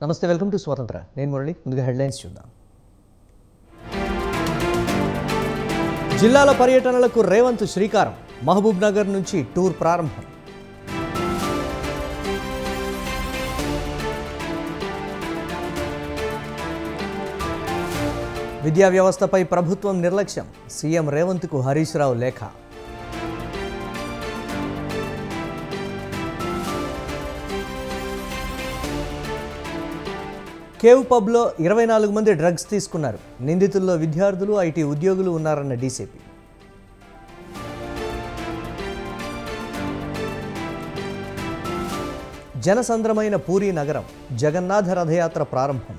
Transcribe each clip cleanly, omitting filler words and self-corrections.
నమస్తే, welcome to స్వతంత్ర. నేను మురళి. ముందుగా హెడ్లైన్స్ చూద్దాం. జిల్లాల పర్యటనలకు రేవంత్ శ్రీకారం. మహబూబ్ నగర్ నుంచి టూర్ ప్రారంభం. విద్యా వ్యవస్థపై ప్రభుత్వం నిర్లక్ష్యం. సీఎం రేవంత్కు హరీష్ రావు లేఖ. కేవ్ పబ్లో 24 మంది డ్రగ్స్ తీసుకున్నారు. నిందితుల్లో విద్యార్థులు, ఐటీ ఉద్యోగులు ఉన్నారన్న డీసీపీ. జనసంద్రమైన పూరీ నగరం. జగన్నాథ రథయాత్ర ప్రారంభం.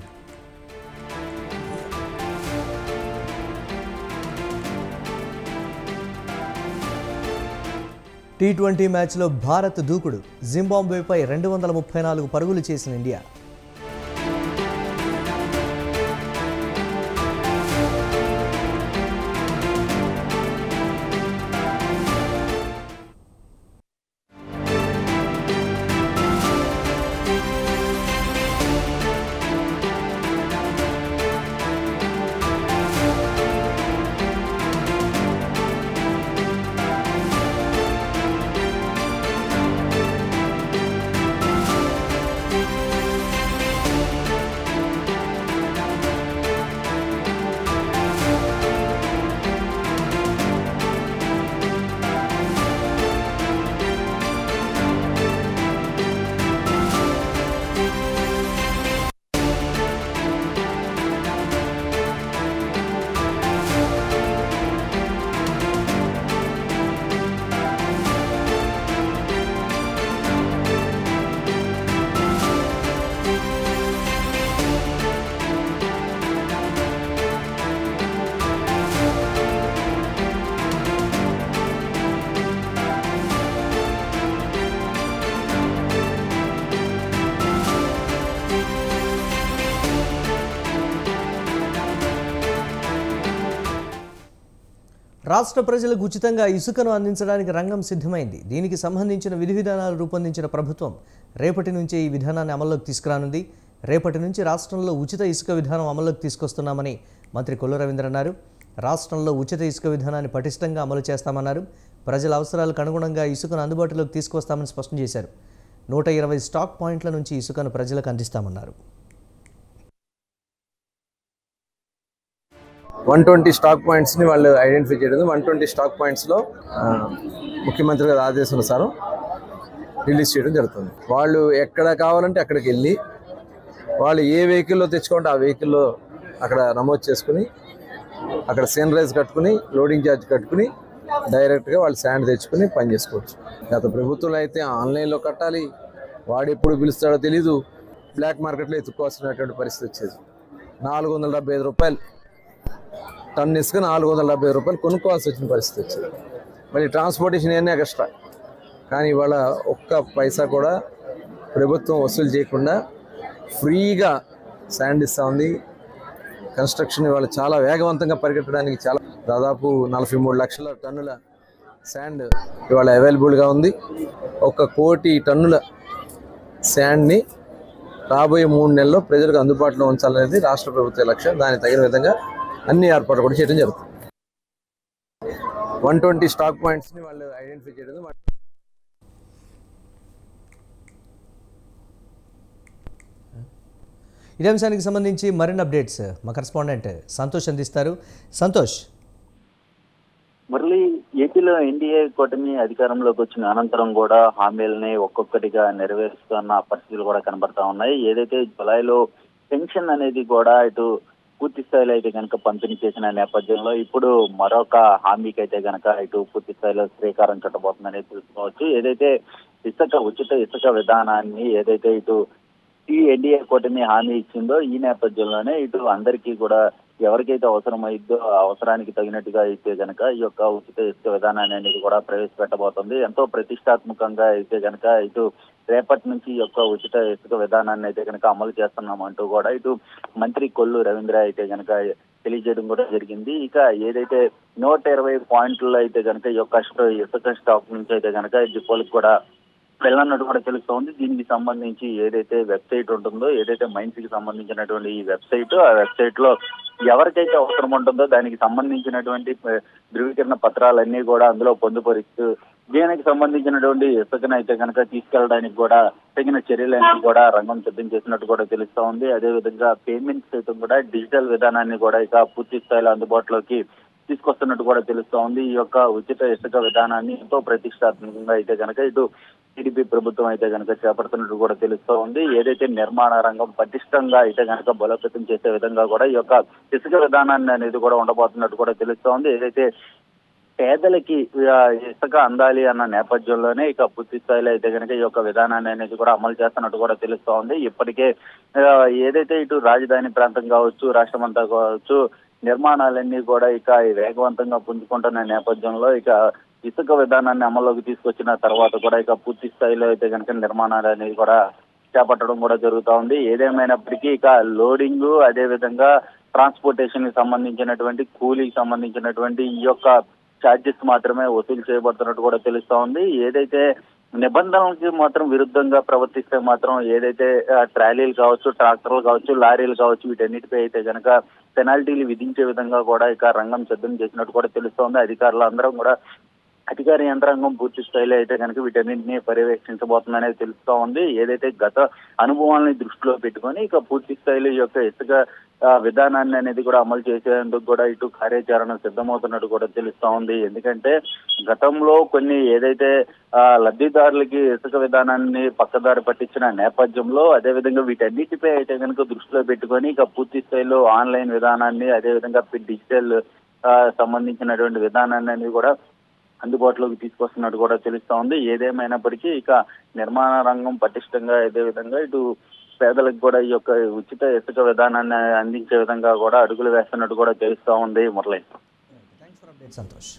టీ20 మ్యాచ్లో భారత్ దూకుడు. జింబాబ్వేపై 234 పరుగులు చేసిన ఇండియా. రాష్ట్ర ప్రజలకు ఉచితంగా ఇసుకను అందించడానికి రంగం సిద్ధమైంది. దీనికి సంబంధించిన విధి విధానాలు రూపొందించిన ప్రభుత్వం రేపటి నుంచే ఈ విధానాన్ని అమల్లోకి తీసుకురానుంది. రేపటి నుంచి రాష్ట్రంలో ఉచిత ఇసుక విధానం అమల్లోకి తీసుకొస్తున్నామని మంత్రి కొల్లు రవీంద్ర అన్నారు. రాష్ట్రంలో ఉచిత ఇసుక విధానాన్ని పటిష్టంగా అమలు చేస్తామన్నారు. ప్రజల అవసరాలకు అనుగుణంగా ఇసుకను అందుబాటులోకి తీసుకొస్తామని స్పష్టం చేశారు. 120 స్టాక్ పాయింట్ల నుంచి ఇసుకను ప్రజలకు అందిస్తామన్నారు. 120 స్టాక్ పాయింట్స్ని వాళ్ళు ఐడెంటిఫై చేయడం. 120 స్టాక్ పాయింట్స్లో ముఖ్యమంత్రి గారి ఆదేశానుసారం రిలీజ్ చేయడం జరుగుతుంది. వాళ్ళు ఎక్కడ కావాలంటే అక్కడికి వెళ్ళి వాళ్ళు ఏ వెహికల్లో తెచ్చుకుంటే ఆ వెహికల్లో అక్కడ నమోదు చేసుకుని అక్కడ సీనరైజ్ కట్టుకుని లోడింగ్ ఛార్జ్ కట్టుకుని డైరెక్ట్గా వాళ్ళు శాండ్ తెచ్చుకుని పని చేసుకోవచ్చు. గత ప్రభుత్వంలో అయితే ఆన్లైన్లో కట్టాలి, వాడు ఎప్పుడు పిలుస్తాడో తెలీదు, బ్లాక్ మార్కెట్లో ఎత్తుకోవాల్సినటువంటి పరిస్థితి వచ్చేది. 475 రూపాయలు టన్ ఇసుక 470 రూపాయలు కొనుక్కోవాల్సి వచ్చిన పరిస్థితి వచ్చింది. మళ్ళీ ట్రాన్స్పోర్టేషన్ అన్నీ ఎక్స్ట్రా. కానీ ఇవాళ ఒక్క పైసా కూడా ప్రభుత్వం వసూలు చేయకుండా ఫ్రీగా శాండ్ ఇస్తూ ఉంది. కన్స్ట్రక్షన్ ఇవాళ చాలా వేగవంతంగా పరిగెట్టడానికి చాలా దాదాపు 43 లక్షల టన్నుల శాండ్ ఇవాళ అవైలబుల్గా ఉంది. 1 కోటి టన్నుల శాండ్ని రాబోయే 3 నెలల్లో ప్రజలకు అందుబాటులో ఉంచాలనేది రాష్ట్ర ప్రభుత్వ లక్ష్యం. దానికి తగిన విధంగా అన్ని ఏర్పాట్లు కూడా చేయడం జరుగుతుంది. 120 స్టాక్ పాయింట్స్ని వాళ్ళు ఐడెంటిఫై చేయడం. ఇదే అంశానికి సంబంధించి మరిన్ని అప్డేట్స్ మా కరెస్పాండెంట్ సంతోష్ అందిస్తారు. సంతోష్. మురళి, ఏపీలో ఎన్డీఏ కూటమి అధికారంలోకి వచ్చిన అనంతరం కూడా హామీలని ఒక్కొక్కటిగా నెరవేరుస్తున్న పరిస్థితులు కూడా కనబడతా ఉన్నాయి. ఏదైతే జులైలో పెన్షన్ అనేది కూడా ఇటు పూర్తి స్థాయిలో అయితే కనుక పంపిణీ చేసిన నేపథ్యంలో ఇప్పుడు మరొక హామీకి అయితే కనుక ఇటు పూర్తి స్థాయిలో శ్రీకారం చుట్టబోతుందని తెలుసుకోవచ్చు. ఏదైతే ఉచిత ఇసుక విధానాన్ని ఏదైతే ఇటు ఈ ఎన్డీఏ కూటమి హామీ ఇచ్చిందో ఈ నేపథ్యంలోనే ఇటు అందరికీ కూడా ఎవరికైతే అవసరమైద్దో ఆ అవసరానికి తగినట్టుగా అయితే కనుక ఈ యొక్క ఉచిత ఇసుక విధానాన్ని అనేది కూడా ప్రవేశపెట్టబోతుంది. ఎంతో ప్రతిష్టాత్మకంగా అయితే కనుక ఇటు రేపటి నుంచి ఈ యొక్క ఉచిత ఇసుక విధానాన్ని అయితే కనుక అమలు చేస్తున్నామంటూ కూడా ఇటు మంత్రి కొల్లు రవీంద్ర అయితే కనుక తెలియజేయడం కూడా జరిగింది. ఇక ఏదైతే 120 పాయింట్లలో అయితే కనుక ఈ యొక్క ఇసుక స్టాక్ నుంచి అయితే కనుక డిపోలకు కూడా వెళ్ళన్నట్టు కూడా తెలుస్తోంది. దీనికి సంబంధించి ఏదైతే వెబ్సైట్ ఉంటుందో, ఏదైతే మైన్స్ కి సంబంధించినటువంటి ఈ వెబ్సైట్, ఆ వెబ్సైట్ లో ఎవరికైతే అవసరం ఉంటుందో దానికి సంబంధించినటువంటి ధృవీకరణ పత్రాలన్నీ కూడా అందులో పొందుపరుస్తూ దీనికి సంబంధించినటువంటి ఇసుకను అయితే కనుక తీసుకెళ్ళడానికి కూడా తగిన చర్యలన్నీ కూడా రంగం సిద్ధం చేసినట్టు కూడా తెలుస్తా ఉంది. అదేవిధంగా పేమెంట్ సైతం కూడా డిజిటల్ విధానాన్ని కూడా ఇక పూర్తి స్థాయిలో అందుబాటులోకి తీసుకొస్తున్నట్టు కూడా తెలుస్తా ఉంది. ఈ యొక్క ఉచిత ఇసుక విధానాన్ని ఎంతో ప్రతిష్టాత్మకంగా అయితే కనుక ఇటు టీడీపీ ప్రభుత్వం అయితే కనుక చేపడుతున్నట్టు కూడా తెలుస్తూ ఉంది. ఏదైతే నిర్మాణ రంగం పటిష్టంగా అయితే కనుక బలోపేతం చేసే విధంగా కూడా ఈ యొక్క ఇసుక విధానాన్ని అనేది కూడా ఉండబోతున్నట్టు కూడా తెలుస్తూ ఉంది. ఏదైతే పేదలకి ఇసుక అందాలి అన్న నేపథ్యంలోనే ఇక పూర్తి స్థాయిలో అయితే కనుక ఈ యొక్క విధానాన్ని అనేది కూడా అమలు చేస్తున్నట్టు కూడా తెలుస్తూ ఉంది. ఇప్పటికే ఏదైతే ఇటు రాజధాని ప్రాంతం కావచ్చు, రాష్ట్రం అంతా కావచ్చు, నిర్మాణాలన్నీ కూడా ఇక వేగవంతంగా పుంజుకుంటున్న నేపథ్యంలో ఇక ఇసుక విధానాన్ని అమల్లోకి తీసుకొచ్చిన తర్వాత కూడా ఇక పూర్తి స్థాయిలో అయితే కనుక నిర్మాణాలు అనేది కూడా చేపట్టడం కూడా జరుగుతూ ఉంది. ఏదేమైనప్పటికీ ఇక లోడింగ్, అదే విధంగా ట్రాన్స్పోర్టేషన్ కి సంబంధించినటువంటి కూలీకి సంబంధించినటువంటి ఈ యొక్క ఛార్జెస్ మాత్రమే వసూలు చేయబడుతున్నట్టు కూడా తెలుస్తా ఉంది. ఏదైతే నిబంధనలకి మాత్రం విరుద్ధంగా ప్రవర్తిస్తే మాత్రం ఏదైతే ట్రాలీలు కావచ్చు, ట్రాక్టర్లు కావచ్చు, లారీలు కావచ్చు, వీటన్నిటిపై అయితే కనుక పెనాల్టీలు విధించే విధంగా కూడా ఇక రంగం సిద్ధం చేసినట్టు కూడా తెలుస్తోంది. అధికారులు అందరం కూడా అధికార యంత్రాంగం పూర్తి స్థాయిలో అయితే కనుక వీటన్నింటినీ పర్యవేక్షించబోతుందనేది తెలుస్తూ ఉంది. ఏదైతే గత అనుభవాలని దృష్టిలో పెట్టుకొని ఇక పూర్తి స్థాయిలో ఈ యొక్క ఇసుక విధానాన్ని అనేది కూడా అమలు చేసేందుకు కూడా ఇటు కార్యాచరణ సిద్ధమవుతున్నట్టు కూడా తెలుస్తూ ఉంది. ఎందుకంటే గతంలో కొన్ని ఏదైతే లబ్ధిదారులకి ఇసుక విధానాన్ని పక్కదారి పట్టించిన నేపథ్యంలో, అదేవిధంగా వీటన్నిటిపై అయితే కనుక దృష్టిలో పెట్టుకొని ఇక పూర్తి స్థాయిలో ఆన్లైన్ విధానాన్ని, అదేవిధంగా డిజిటల్ సంబంధించినటువంటి విధానాన్ని అనేది కూడా అందుబాటులోకి తీసుకొస్తున్నట్టు కూడా తెలుస్తా ఉంది. ఏదేమైనప్పటికీ ఇక నిర్మాణ రంగం పటిష్టంగా అదే విధంగా ఇటు పేదలకు కూడా ఈ యొక్క ఉచిత ఇసుక విధానాన్ని అందించే విధంగా కూడా అడుగులు వేస్తున్నట్టు కూడా తెలుస్తా ఉంది. Murali, thanks for update Santosh.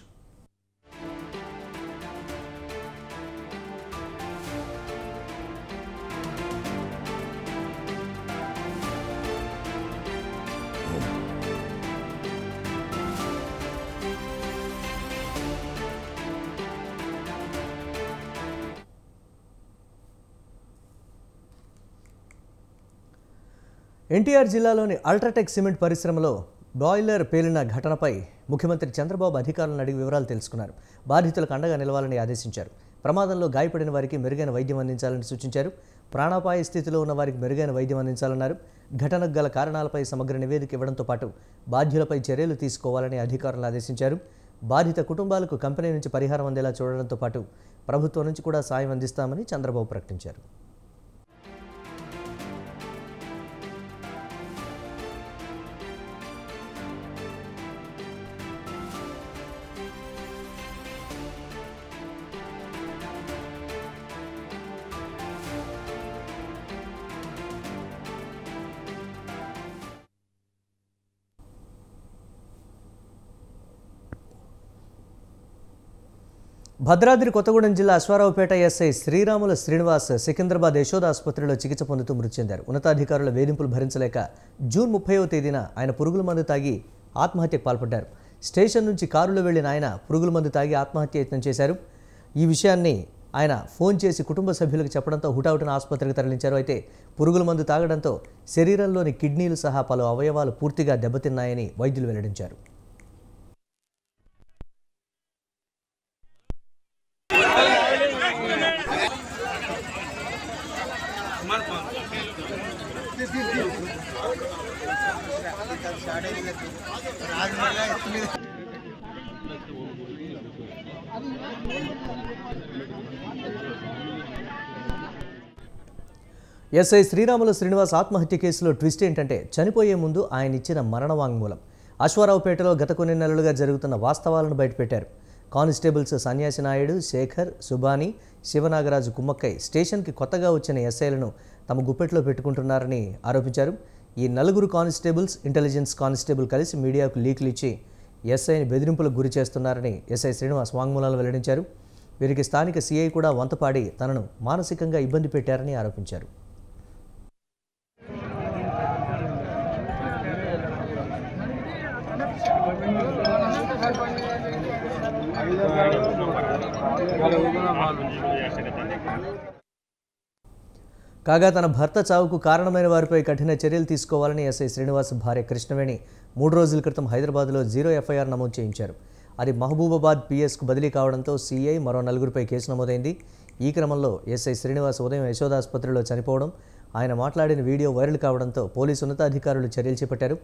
NTR జిల్లాలోని అల్ట్రాటెక్ సిమెంట్ పరిశ్రమలో బాయిలర్ పేలిన ఘటనపై ముఖ్యమంత్రి చంద్రబాబు అధికారులను అడిగి వివరాలు తెలుసుకున్నారు. బాధితులకు అండగా నిలవాలని ఆదేశించారు. ప్రమాదంలో గాయపడిన వారికి మెరుగైన వైద్యం అందించాలని సూచించారు. ప్రాణాపాయ స్థితిలో ఉన్న వారికి మెరుగైన వైద్యం అందించాలన్నారు. ఘటనకు గల కారణాలపై సమగ్ర నివేదిక ఇవ్వడంతో పాటు బాధ్యులపై చర్యలు తీసుకోవాలని అధికారులను ఆదేశించారు. బాధిత కుటుంబాలకు కంపెనీ నుంచి పరిహారం అందేలా చూడడంతో పాటు ప్రభుత్వం నుంచి కూడా సాయం అందిస్తామని చంద్రబాబు ప్రకటించారు. భద్రాద్రి కొత్తగూడెం జిల్లా అశ్వారావుపేట ఎస్ఐ శ్రీరాముల శ్రీనివాస్ సికింద్రాబాద్ యశోద ఆసుపత్రిలో చికిత్స పొందుతూ మృతి చెందారు. ఉన్నతాధికారుల వేధింపులు భరించలేక జూన్ 30వ తేదీన ఆయన పురుగుల మందు తాగి ఆత్మహత్యకు పాల్పడ్డారు. స్టేషన్ నుంచి కారులో వెళ్లిన ఆయన పురుగుల మందు తాగి ఆత్మహత్య యత్నం చేశారు. ఈ విషయాన్ని ఆయన ఫోన్ చేసి కుటుంబ సభ్యులకు చెప్పడంతో హుటాహుటిన ఆసుపత్రికి తరలించారు. అయితే పురుగుల మందు తాగడంతో శరీరంలోని కిడ్నీలు సహా పలు అవయవాలు పూర్తిగా దెబ్బతిన్నాయని వైద్యులు వెల్లడించారు. ఎస్ఐ శ్రీరాముల శ్రీనివాస్ ఆత్మహత్య కేసులో ట్విస్ట్ ఏంటంటే చనిపోయే ముందు ఆయన ఇచ్చిన మరణ వాంగ్మూలం. అశ్వారావుపేటలో గత కొన్ని నెలలుగా జరుగుతున్న వాస్తవాలను బయటపెట్టారు. కానిస్టేబుల్స్ సన్యాసి నాయుడు, శేఖర్, సుబాని, శివనాగరాజు కుమ్మక్కై స్టేషన్కి కొత్తగా వచ్చిన ఎస్ఐలను తమ గుప్పెట్లో పెట్టుకుంటున్నారని ఆరోపించారు. ఈ నలుగురు కానిస్టేబుల్స్, ఇంటెలిజెన్స్ కానిస్టేబుల్ కలిసి మీడియాకు లీకులు ఇచ్చి ఎస్ఐని బెదిరింపులకు గురి చేస్తున్నారని ఎస్ఐ శ్రీనివాస్ వాంగ్మూలాలు వెల్లడించారు. వీరికి స్థానిక సిఐ కూడా వంతపాడి తనను మానసికంగా ఇబ్బంది పెట్టారని ఆరోపించారు. Kalau కాగా తన భర్త చావుకు కారణమైన వారిపై కఠిన చర్యలు తీసుకోవాలని ఎస్ఐ శ్రీనివాస్ భార్య కృష్ణవేణి 3 రోజుల క్రితం హైదరాబాద్లో 0 ఎఫ్ఐఆర్ నమోదు చేయించారు. అది మహబూబాబాద్ పిఎస్కు బదిలీ కావడంతో సిఐ మరో 4గురిపై కేసు నమోదైంది. ఈ క్రమంలో ఎస్ఐ శ్రీనివాస్ ఉదయం యశోద ఆసుపత్రిలో చనిపోవడం, ఆయన మాట్లాడిన వీడియో వైరల్ కావడంతో పోలీసు ఉన్నతాధికారులు చర్యలు చేపట్టారు.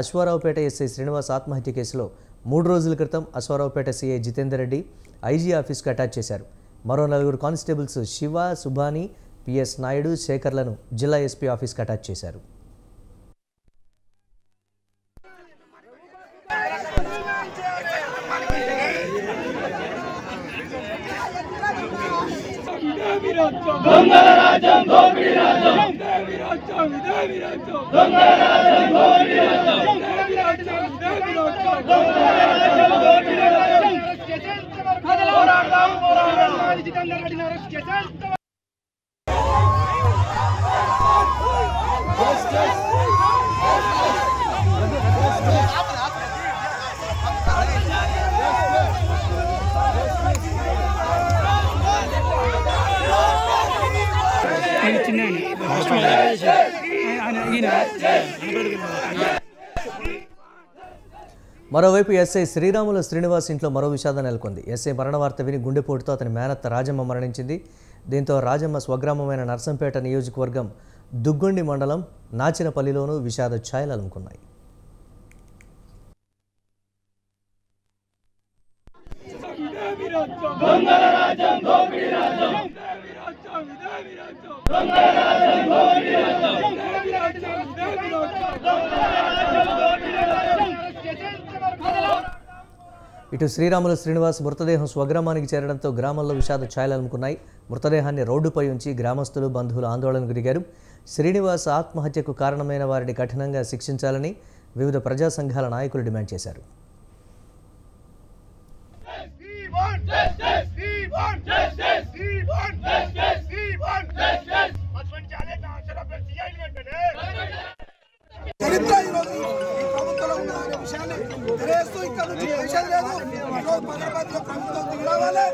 అశ్వారావుపేట ఎస్ఐ శ్రీనివాస్ ఆత్మహత్య కేసులో 3 రోజుల క్రితం అశ్వారావుపేట సిఐ జితేందర్ రెడ్డి ఐజీ ఆఫీస్కు అటాచ్ చేశారు. మరో 4 కానిస్టేబుల్స్ శివ, సుభాని, పిఎస్ నాయుడు, శేఖర్లను జిల్లా ఎస్పీ ఆఫీస్కి అటాచ్ చేశారు. మరోవైపు ఎస్ఐ శ్రీరాములు శ్రీనివాస్ ఇంట్లో మరో విషాదం నెలకొంది. ఎస్ఐ మరణ వార్త విని గుండెపోటుతో అతని మేనత్త రాజమ్మ మరణించింది. దీంతో రాజమ్మ స్వగ్రామమైన నర్సంపేట నియోజకవర్గం దుగ్గొండి మండలం నాచినపల్లిలోనూ విషాద ఛాయలు అలుముకున్నాయి. ఇటు శ్రీరాములు శ్రీనివాస్ మృతదేహం స్వగ్రామానికి చేరడంతో గ్రామంలో విషాద ఛాయలు అలుముకున్నాయి. మృతదేహాన్ని రోడ్డుపై ఉంచి గ్రామస్తులు, బంధువులు ఆందోళనకు దిగారు. శ్రీనివాస్ ఆత్మహత్యకు కారణమైన వారిని కఠినంగా శిక్షించాలని వివిధ ప్రజా సంఘాల నాయకులు డిమాండ్ చేశారు. చరిత్ర ఈరోజు ఈ ప్రభుత్వంలో ఉన్న అనే విషయాన్ని తెలియజేస్తూ ఇక్కడ నుంచి దేశం లేదు హైదరాబాద్లో ప్రభుత్వం దిగరావాలి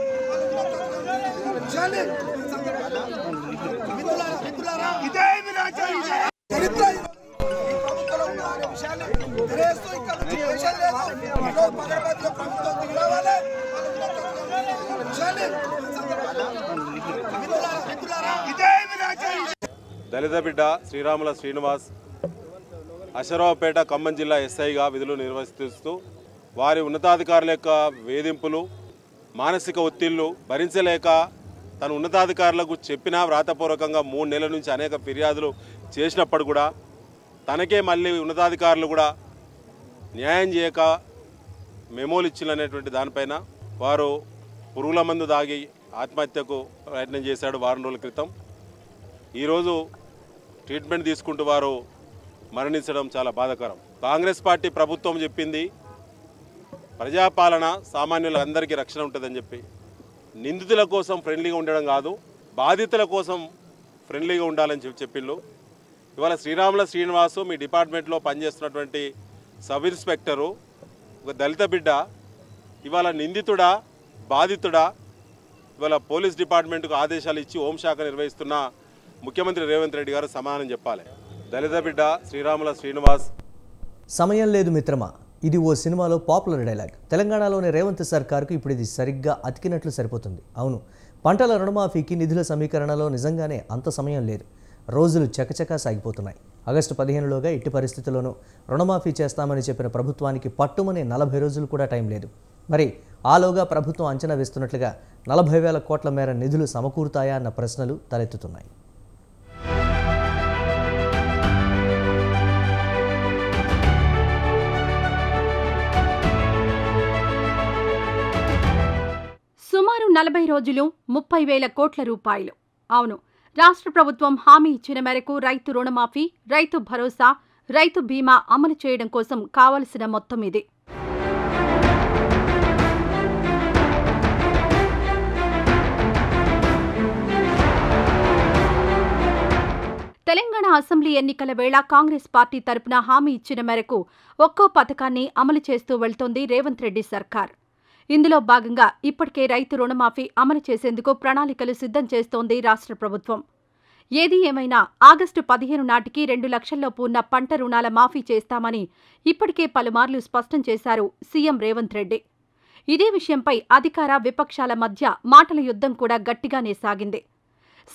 విషయాన్ని చరిత్ర ఈ ప్రభుత్వంలో ఉన్న అనే విషయాన్ని తెలియజేస్తూ ఇక్కడ నుంచి దేశం లేదు హైదరాబాద్లో ప్రభుత్వం దిగరావాలి విషయాన్ని దళిత బిడ్డ శ్రీరాముల శ్రీనివాస్ అశ్వారావుపేట ఖమ్మం జిల్లా ఎస్ఐగా విధులు నిర్వర్తిస్తూ వారి ఉన్నతాధికారుల యొక్క వేధింపులు, మానసిక ఒత్తిళ్లు భరించలేక తన ఉన్నతాధికారులకు చెప్పినా వ్రాతపూర్వకంగా 3 నెలల నుంచి అనేక ఫిర్యాదులు చేసినప్పుడు కూడా తనకే మళ్ళీ ఉన్నతాధికారులు కూడా న్యాయం చేయక మెమోలు ఇచ్చినటువంటి దానిపైన వారు పురుగుల మందు దాగి ఆత్మహత్యకు ప్రయత్నం చేశాడు వారం రోజుల క్రితం. ఈరోజు ట్రీట్మెంట్ తీసుకుంటూ వారు మరణించడం చాలా బాధాకరం. కాంగ్రెస్ పార్టీ ప్రభుత్వం చెప్పింది ప్రజాపాలన సామాన్యులందరికీ రక్షణ ఉంటుందని చెప్పి, నిందితుల కోసం ఫ్రెండ్లీగా ఉండడం కాదు, బాధితుల కోసం ఫ్రెండ్లీగా ఉండాలని చెప్పిండ్రు. ఇవాళ శ్రీరాముల శ్రీనివాసు మీ డిపార్ట్మెంట్లో పనిచేస్తున్నటువంటి సబ్ ఇన్స్పెక్టరు ఒక దళిత బిడ్డ ఇవాళ నిందితుడా బాధితుడా? ఇవాళ పోలీస్ డిపార్ట్మెంట్కు ఆదేశాలు ఇచ్చి హోంశాఖ నిర్వహిస్తున్న ముఖ్యమంత్రి రేవంత్ రెడ్డి గారు సమాధానం చెప్పాలి. దళిత బిడ్డ శ్రీరాముల శ్రీనివాస్. సమయం లేదు మిత్రమా, ఇది ఓ సినిమాలో పాపులర్ డైలాగ్. తెలంగాణలోని రేవంత్ సర్కార్కు ఇప్పుడు ఇది సరిగ్గా అతికినట్లు సరిపోతుంది. అవును, పంటల రుణమాఫీకి నిధుల సమీకరణలో నిజంగానే అంత సమయం లేదు. రోజులు చకచకా సాగిపోతున్నాయి. ఆగస్టు 15లోగా ఎట్టి పరిస్థితుల్లోనూ రుణమాఫీ చేస్తామని చెప్పిన ప్రభుత్వానికి పట్టుమనే 40 రోజులు కూడా టైం లేదు. మరి ఆలోగా ప్రభుత్వం అంచనా వేస్తున్నట్లుగా 40,000 కోట్ల మేర నిధులు సమకూరుతాయా అన్న ప్రశ్నలు తలెత్తుతున్నాయి. సుమారు 40 రోజులు 30,000 కోట్ల రూపాయలు. అవును, రాష్ట్ర ప్రభుత్వం హామీ ఇచ్చిన మేరకు రైతు రుణమాఫీ, రైతు భరోసా, రైతు బీమా అమలు చేయడం కోసం కావలసిన మొత్తం ఇది. తెలంగాణ అసెంబ్లీ ఎన్నికల వేళ కాంగ్రెస్ పార్టీ తరపున హామీ ఇచ్చిన మేరకు ఒక్కో పథకాన్ని అమలు చేస్తూ వెళ్తోంది రేవంత్ రెడ్డి సర్కార్. ఇందులో భాగంగా ఇప్పటికే రైతు రుణమాఫీ అమలు చేసేందుకు ప్రణాళికలు సిద్ధం చేస్తోంది రాష్ట్ర ప్రభుత్వం. ఏది ఏమైనా ఆగస్టు 15 నాటికి 2 లక్షల్లోపు ఉన్న పంట రుణాల మాఫీ చేస్తామని ఇప్పటికే పలుమార్లు స్పష్టం చేశారు సీఎం రేవంత్ రెడ్డి. ఇదే విషయంపై అధికార విపక్షాల మధ్య మాటల యుద్ధం కూడా గట్టిగానే సాగింది.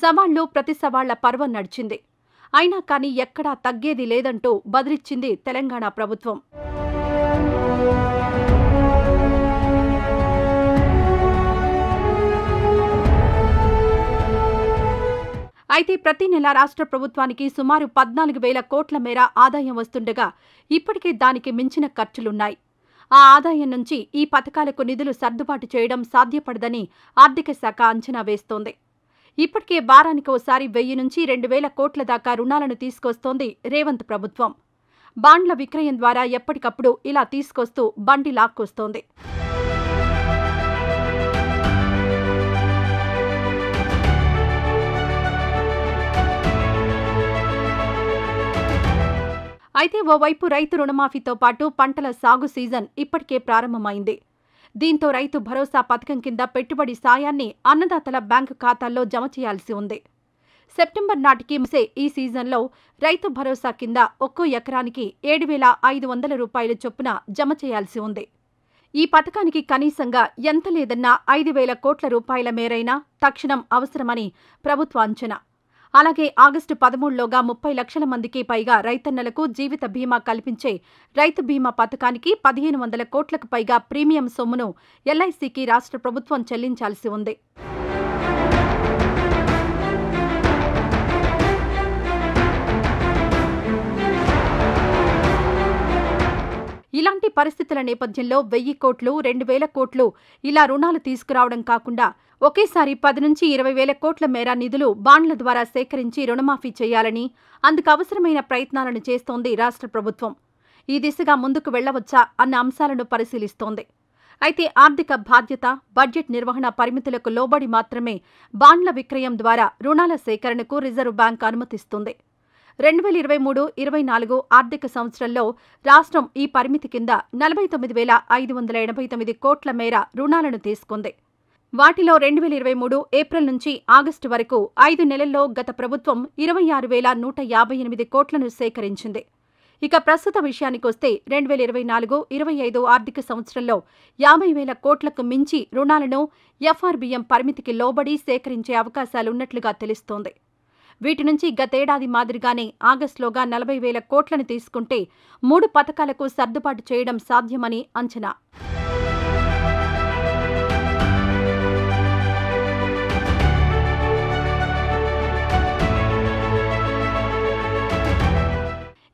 సవాళ్లు ప్రతి సవాళ్ల పర్వం నడిచింది. అయినా కానీ ఎక్కడా తగ్గేది లేదంటూ బదిలిచ్చింది తెలంగాణ ప్రభుత్వం. అయితే ప్రతి నెల రాష్ట్ర ప్రభుత్వానికి సుమారు 14,000 కోట్ల మేర ఆదాయం వస్తుండగా ఇప్పటికే దానికి మించిన ఖర్చులున్నాయి. ఆ ఆదాయం నుంచి ఈ పథకాలకు నిధులు సర్దుబాటు చేయడం సాధ్యపడదని ఆర్థిక శాఖ అంచనా వేస్తోంది. ఇప్పటికే వారానికి ఓసారి 1000 నుంచి 2,000 కోట్ల దాకా రుణాలను తీసుకొస్తోంది రేవంత్ ప్రభుత్వం. బాండ్ల విక్రయం ద్వారా ఎప్పటికప్పుడు ఇలా తీసుకొస్తూ బండి లాక్కొస్తోంది. అయితే ఓవైపు రైతు రుణమాఫీతో పాటు పంటల సాగు సీజన్ ఇప్పటికే ప్రారంభమైంది. దీంతో రైతు భరోసా పథకం కింద పెట్టుబడి సాయాన్ని అన్నదాతల బ్యాంకు ఖాతాల్లో జమ చేయాల్సి ఉంది. సెప్టెంబర్ నాటికి ముగిసే ఈ సీజన్లో రైతు భరోసా కింద ఒక్కో ఎకరానికి 7,500 రూపాయల చొప్పున జమ చేయాల్సి ఉంది. ఈ పథకానికి కనీసంగా ఎంత లేదన్నా 5,000 కోట్ల రూపాయల మేరైనా తక్షణం అవసరమని ప్రభుత్వ అంచనా. అలాగే ఆగస్టు 13లోగా 30 లక్షల మందికి పైగా రైతన్నలకు జీవిత బీమా కల్పించే రైతు బీమా పథకానికి 1,500 కోట్లకు పైగా ప్రీమియం సొమ్మును ఎల్ఐసికి రాష్ట్ర ప్రభుత్వం చెల్లించాల్సి ఉంది. ఇలాంటి పరిస్థితుల నేపథ్యంలో 1,000 కోట్లు, 2,000 కోట్లు ఇలా రుణాలు తీసుకురావడం కాకుండా ఒకేసారి 10 నుంచి 20,000 కోట్ల మేర నిధులు బాండ్ల ద్వారా సేకరించి రుణమాఫీ చేయాలని, అందుకు అవసరమైన ప్రయత్నాలను చేస్తోంది రాష్ట్ర ప్రభుత్వం. ఈ దిశగా ముందుకు వెళ్లవచ్చా అన్న అంశాలను పరిశీలిస్తోంది. అయితే ఆర్థిక బాధ్యత, బడ్జెట్ నిర్వహణ పరిమితులకు లోబడి మాత్రమే బాండ్ల విక్రయం ద్వారా రుణాల సేకరణకు రిజర్వ్ బ్యాంక్ అనుమతిస్తుంది. 2023-24 ఆర్థిక సంవత్సరంలో రాష్ట్రం ఈ పరిమితి కింద 49,589 కోట్ల మేర రుణాలను తీసుకుంది. వాటిలో 2023 ఏప్రిల్ నుంచి ఆగస్టు వరకు 5 నెలల్లో గత ప్రభుత్వం 26,158 కోట్లను సేకరించింది. ఇక ప్రస్తుత విషయానికొస్తే 2024-25 ఆర్థిక సంవత్సరంలో 50,000 కోట్లకు మించి రుణాలను ఎఫ్ఆర్బీఎం పరిమితికి లోబడి సేకరించే అవకాశాలున్నట్లుగా తెలుస్తోంది. వీటి నుంచి గతేడాది మాదిరిగానే ఆగస్టులోగా 40,000 కోట్లను తీసుకుంటే 3 పథకాలకు సర్దుబాటు చేయడం సాధ్యమని అంచనా.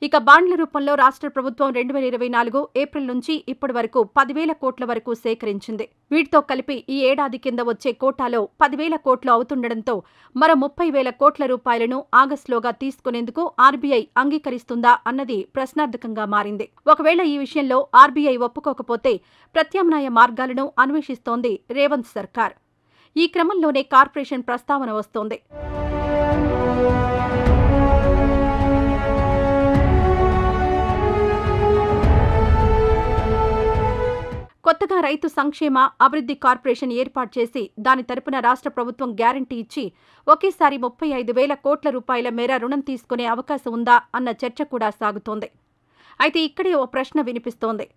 ఇక బాండ్ల రూపంలో రాష్ట్ర ప్రభుత్వం 2024 ఏప్రిల్ నుంచి ఇప్పటి వరకు 10,000 కోట్ల వరకు సేకరించింది. వీటితో కలిపి ఈ ఏడాది కింద వచ్చే కోటాలో 10,000 కోట్లు అవుతుండటంతో మరో 30,000 కోట్ల రూపాయలను ఆగస్టులోగా తీసుకునేందుకు ఆర్బీఐ అంగీకరిస్తుందా అన్నది ప్రశ్నార్థకంగా మారింది. ఒకవేళ ఈ విషయంలో ఆర్బీఐ ఒప్పుకోకపోతే ప్రత్యామ్నాయ మార్గాలను అన్వేషిస్తోంది రేవంత్ సర్కార్. ఈ క్రమంలోనే కార్పొరేషన్ ప్రస్తావన వస్తోంది. కొత్తగా రైతు సంక్షేమ అభివృద్ధి కార్పొరేషన్ ఏర్పాటు చేసి దాని తరపున రాష్ట్ర ప్రభుత్వం గ్యారంటీ ఇచ్చి ఒకేసారి 35,000 కోట్ల రూపాయల మేర రుణం తీసుకునే అవకాశం ఉందా అన్న చర్చ కూడా సాగుతోంది. అయితే ఇక్కడే ఓ ప్రశ్న వినిపిస్తోంది.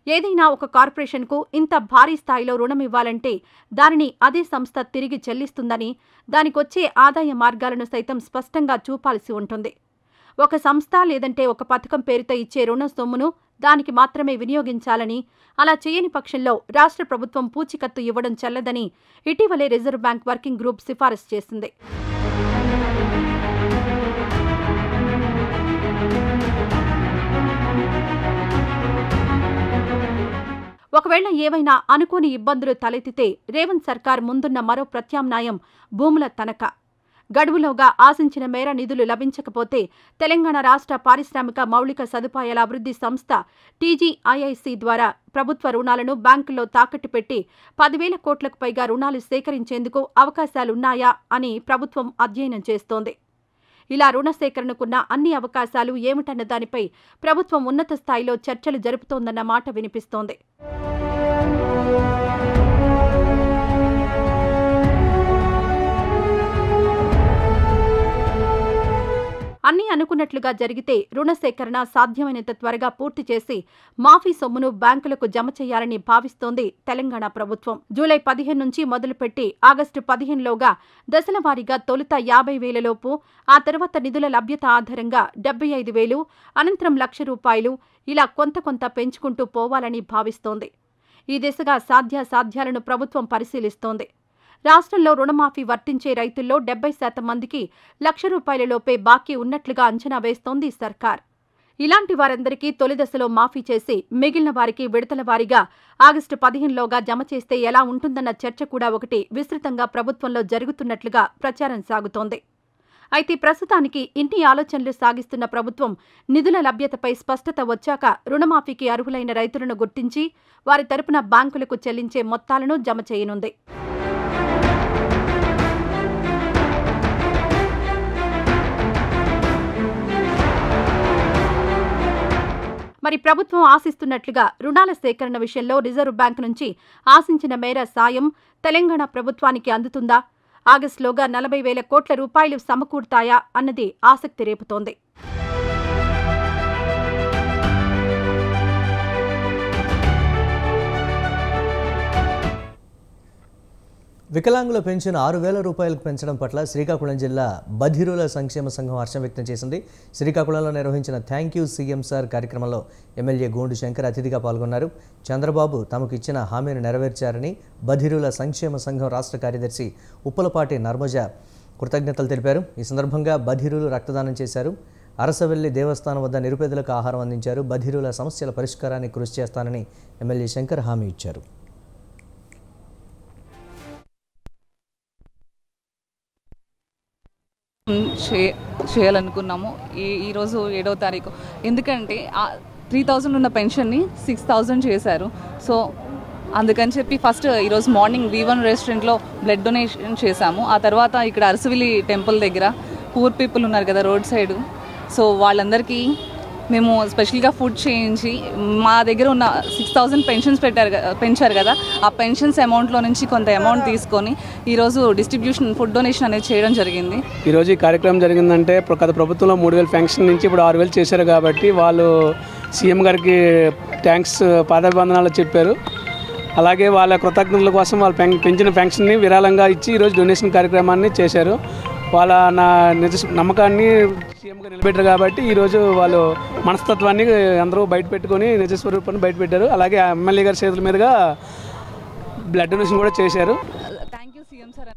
ఏదైనా ఒక కార్పొరేషన్కు ఇంత భారీ స్థాయిలో రుణం ఇవ్వాలంటే దానిని అదే సంస్థ తిరిగి చెల్లిస్తుందని, దానికొచ్చే ఆదాయ మార్గాలను సైతం స్పష్టంగా చూపాల్సి ఉంటుంది. ఒక సంస్థ లేదంటే ఒక పథకం పేరుతో ఇచ్చే రుణ సొమ్మును దానికి మాత్రమే వినియోగించాలని, అలా చేయని పక్షంలో రాష్ట్ర ప్రభుత్వం పూచికత్తు ఇవ్వడం చెల్లదని ఇటీవలే రిజర్వ్ బ్యాంక్ వర్కింగ్ గ్రూప్ సిఫారసు చేసింది. ఒకవేళ ఏవైనా అనుకోని ఇబ్బందులు తలెత్తితే రేవంత్ సర్కార్ ముందున్న మరో ప్రత్యామ్నాయం భూముల తనఖా. గడువులోగా ఆశించిన మేర నిధులు లభించకపోతే తెలంగాణ రాష్ట్ర పారిశ్రామిక మౌలిక సదుపాయాల అభివృద్ధి సంస్థ టీజీఐఐసి ద్వారా ప్రభుత్వ రుణాలను బ్యాంకుల్లో తాకట్టు పెట్టి 10,000 కోట్లకు పైగా రుణాలు సేకరించేందుకు అవకాశాలున్నాయా అని ప్రభుత్వం అధ్యయనం చేస్తోంది. ఇలా రుణ సేకరణకున్న అన్ని అవకాశాలు ఏమిటన్న దానిపై ప్రభుత్వం ఉన్నత స్థాయిలో చర్చలు జరుపుతోందన్న మాట వినిపిస్తోంది. అన్నీ అనుకున్నట్లుగా జరిగితే రుణ సేకరణ సాధ్యమైనంత త్వరగా పూర్తి చేసి మాఫీ సొమ్మును బ్యాంకులకు జమ చేయాలని భావిస్తోంది తెలంగాణ ప్రభుత్వం. జూలై 15 నుంచి మొదలుపెట్టి ఆగస్టు 15లోగా దశలవారీగా తొలుత 50,000 లోపు, ఆ తర్వాత నిధుల లభ్యత ఆధారంగా 75,000, అనంతరం ₹1,00,000 ఇలా కొంత పెంచుకుంటూ పోవాలని భావిస్తోంది. ఈ దిశగా సాధ్యాసాధ్యాలను ప్రభుత్వం పరిశీలిస్తోంది. రాష్ట్రంలో రుణమాఫీ వర్తించే రైతుల్లో 70% మందికి ₹1,00,000 లోపే బాకీ ఉన్నట్లుగా అంచనా వేస్తోంది సర్కార్. ఇలాంటి వారందరికీ తొలి దశలో మాఫీ చేసి మిగిలిన వారికి విడతల వారీగా ఆగస్టు 15లోగా జమ చేస్తే ఎలా ఉంటుందన్న చర్చ కూడా ఒకటి విస్తృతంగా ప్రభుత్వంలో జరుగుతున్నట్లుగా ప్రచారం సాగుతోంది. అయితే ప్రస్తుతానికి ఇన్ని ఆలోచనలు సాగిస్తున్న ప్రభుత్వం నిధుల లభ్యతపై స్పష్టత వచ్చాక రుణమాఫీకి అర్హులైన రైతులను గుర్తించి వారి తరపున బ్యాంకులకు చెల్లించే మొత్తాలను జమ చేయనుంది. మరి ప్రభుత్వం ఆశిస్తున్నట్లుగా రుణాల సేకరణ విషయంలో రిజర్వ్ బ్యాంకు నుంచి ఆశించిన మేర సాయం తెలంగాణ ప్రభుత్వానికి అందుతుందా? ఆగస్టులోగా 40,000 కోట్ల రూపాయలు సమకూరుతాయా అన్నది ఆసక్తి రేపుతోంది. వికలాంగుల పెన్షన్ 6,000 రూపాయలకు పెంచడం పట్ల శ్రీకాకుళం జిల్లా బధిరుల సంక్షేమ సంఘం హర్షం వ్యక్తం చేసింది. శ్రీకాకుళంలో నిర్వహించిన థ్యాంక్ యూ సీఎం సార్ కార్యక్రమంలో ఎమ్మెల్యే గోండు శంకర్ అతిథిగా పాల్గొన్నారు. చంద్రబాబు తమకు ఇచ్చిన హామీని నెరవేర్చారని బధిరుల సంక్షేమ సంఘం రాష్ట్ర కార్యదర్శి ఉప్పలపాటి నర్మజ కృతజ్ఞతలు తెలిపారు. ఈ సందర్భంగా బధిరులు రక్తదానం చేశారు. అరసవెల్లి దేవస్థానం వద్ద నిరుపేదలకు ఆహారం అందించారు. బధిరుల సమస్యల పరిష్కారానికి కృషి చేస్తానని ఎమ్మెల్యే శంకర్ హామీ ఇచ్చారు. చేయాలనుకున్నాము ఈరోజు 7వ తారీఖు. ఎందుకంటే 3,000 ఉన్న పెన్షన్ని 6,000 చేశారు. సో అందుకని చెప్పి ఫస్ట్ ఈరోజు మార్నింగ్ V1 రెస్టారెంట్లో బ్లడ్ డొనేషన్ చేశాము. ఆ తర్వాత ఇక్కడ అరసవిలి టెంపుల్ దగ్గర పూర్ పీపుల్ ఉన్నారు కదా రోడ్ సైడ్, సో వాళ్ళందరికీ మేము స్పెషల్గా ఫుడ్ చేయించి మా దగ్గర ఉన్న 6,000 పెన్షన్స్ పెంచారు కదా, ఆ పెన్షన్స్ అమౌంట్లో నుంచి కొంత అమౌంట్ తీసుకొని ఈరోజు డిస్ట్రిబ్యూషన్ ఫుడ్ డొనేషన్ అనేది చేయడం జరిగింది. ఈరోజు ఈ కార్యక్రమం జరిగిందంటే గత ప్రభుత్వంలో 3,000 పెన్షన్ నుంచి ఇప్పుడు 6,000 చేశారు కాబట్టి వాళ్ళు సీఎం గారికి థ్యాంక్స్ పాదాభివందనాలు చెప్పారు. అలాగే వాళ్ళ కృతజ్ఞతల కోసం వాళ్ళు పెంచిన పెన్షన్ని విరాళంగా ఇచ్చి ఈరోజు డొనేషన్ కార్యక్రమాన్ని చేశారు. వాళ్ళ నమ్మకాన్ని సీఎంగా నిలబెట్టారు కాబట్టి ఈరోజు వాళ్ళు మనస్తత్వాన్ని అందరూ బయట పెట్టుకొని నిజస్వరూపాన్ని బయట పెట్టారు. అలాగే ఎమ్మెల్యే గారి చేతుల మీదుగా బ్లడ్ డొనేషన్ కూడా చేశారు. Thank you CM sir.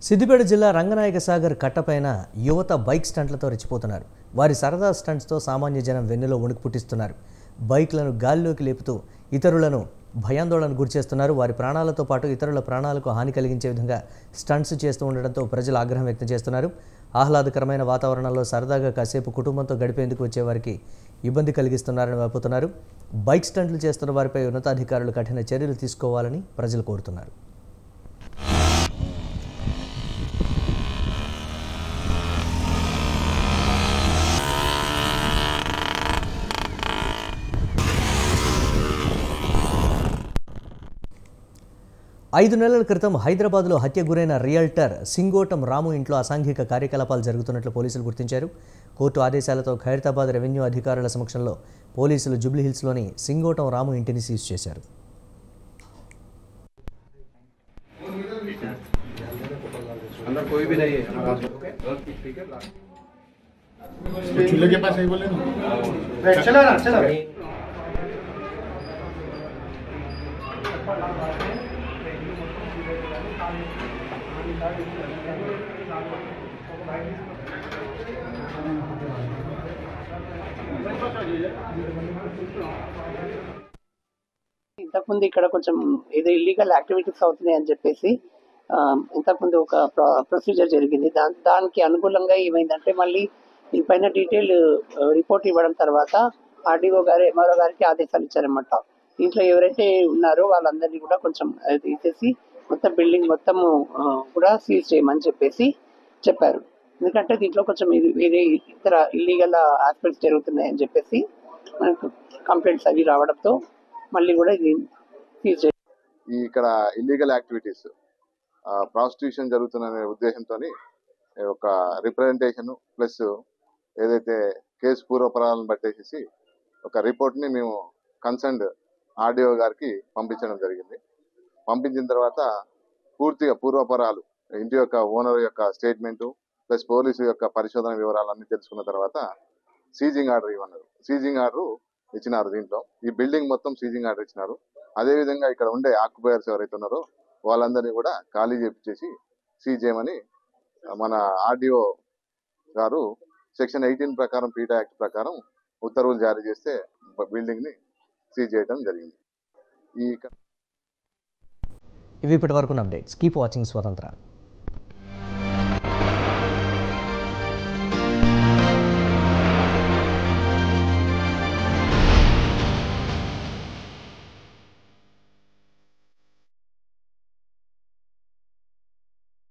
Siddipet జిల్లా రంగనాయక సాగర్ కట్టపైన యువత బైక్ స్టంట్లతో రెచ్చిపోతున్నారు. వారి సరదా స్టంట్స్తో సామాన్య జనం వెన్నులో వణుకు పుట్టిస్తున్నారు. బైక్లను గాల్లోకి లేపుతూ ఇతరులను భయాందోళనకు గురిచేస్తున్నారు. వారి ప్రాణాలతో పాటు ఇతరుల ప్రాణాలకు హాని కలిగించే విధంగా స్టంట్స్ చేస్తూ ఉండడంతో ప్రజలు ఆగ్రహం వ్యక్తం చేస్తున్నారు. ఆహ్లాదకరమైన వాతావరణంలో సరదాగా కాసేపు కుటుంబంతో గడిపేందుకు వచ్చేవారికి ఇబ్బంది కలిగిస్తున్నారని వాపోతున్నారు. బైక్ స్టంట్లు చేస్తున్న వారిపై ఉన్నతాధికారులు కఠిన చర్యలు తీసుకోవాలని ప్రజలు కోరుతున్నారు. ఐదు నెలల క్రితం హైదరాబాద్లో హత్య గురైన రియల్టర్ సింగోటం రాము ఇంట్లో అసాంఘిక కార్యకలాపాలు జరుగుతున్నట్లు పోలీసులు గుర్తించారు. కోర్టు ఆదేశాలతో ఖైరతాబాద్ రెవెన్యూ అధికారుల సమక్షంలో పోలీసులు జూబ్లీహిల్స్లోని సింగోటం రాము ఇంటిని సీజ్ చేశారు. ఇంతకుముందు ఇక్కడ కొంచెం ఏదో ఇల్లీగల్ యాక్టివిటీస్ అవుతున్నాయి అని చెప్పేసి ఇంతకుముందు ఒక ప్రొసీజర్ జరిగింది. దానికి అనుకూలంగా ఏమైందంటే మళ్ళీ దీనిపైన డీటెయిల్ రిపోర్ట్ ఇవ్వడం తర్వాత ఆర్డీఓ గారు ఎంఆర్ఓ గారికి ఆదేశాలు ఇచ్చారన్నమాట. దీంట్లో ఎవరైతే ఉన్నారో వాళ్ళందరినీ కూడా కొంచెం తీసేసి మొత్తం బిల్డింగ్ మొత్తం కూడా సీజ్ చేయమని చెప్పేసి చెప్పారు. ఎందుకంటే దీంట్లో కొంచెం వేరే ఇతర ఇల్లీగల్ ఆస్పెక్ట్స్ జరుగుతున్నాయని చెప్పేసి మనకు కంప్లైంట్స్ అవి రావడంతో మళ్ళీ కూడా ఇది సీజ్ చేయాలి. ఇక్కడ ఇల్లీగల్ యాక్టివిటీస్ ప్రాస్టిట్యూషన్ జరుగుతున్న ఉద్దేశంతో ఒక రిప్రజెంటేషన్ ప్లస్ ఏదైతే కేసు పూర్వపరాలను బట్టేసి ఒక రిపోర్ట్ని మేము కన్సర్న్డ్ ఆర్డీఓ గారికి పంపించడం జరిగింది. పంపించిన తర్వాత పూర్తిగా పూర్వపరాలు ఇంటి యొక్క ఓనర్ యొక్క స్టేట్మెంటు ప్లస్ పోలీసు యొక్క పరిశోధన వివరాలన్నీ తెలుసుకున్న తర్వాత సీజింగ్ ఆర్డర్ ఇవ్వన్నారు. సీజింగ్ ఆర్డర్ ఇచ్చినారు. దీంట్లో ఈ బిల్డింగ్ మొత్తం సీజింగ్ ఆర్డర్ ఇచ్చినారు. అదేవిధంగా ఇక్కడ ఉండే ఆక్యుపైయర్స్ ఎవరైతే ఉన్నారో వాళ్ళందరినీ కూడా ఖాళీ చేపించేసి సీజ్ చేయమని మన ఆర్డీఓ గారు సెక్షన్ 18 ప్రకారం పీటా యాక్ట్ ప్రకారం ఉత్తర్వులు జారీ చేస్తే బిల్డింగ్ని సీజ్ చేయడం జరిగింది. ఇవి ఇప్పటి వరకు అప్డేట్స్. కీప్ వాచింగ్ స్వతంత్ర.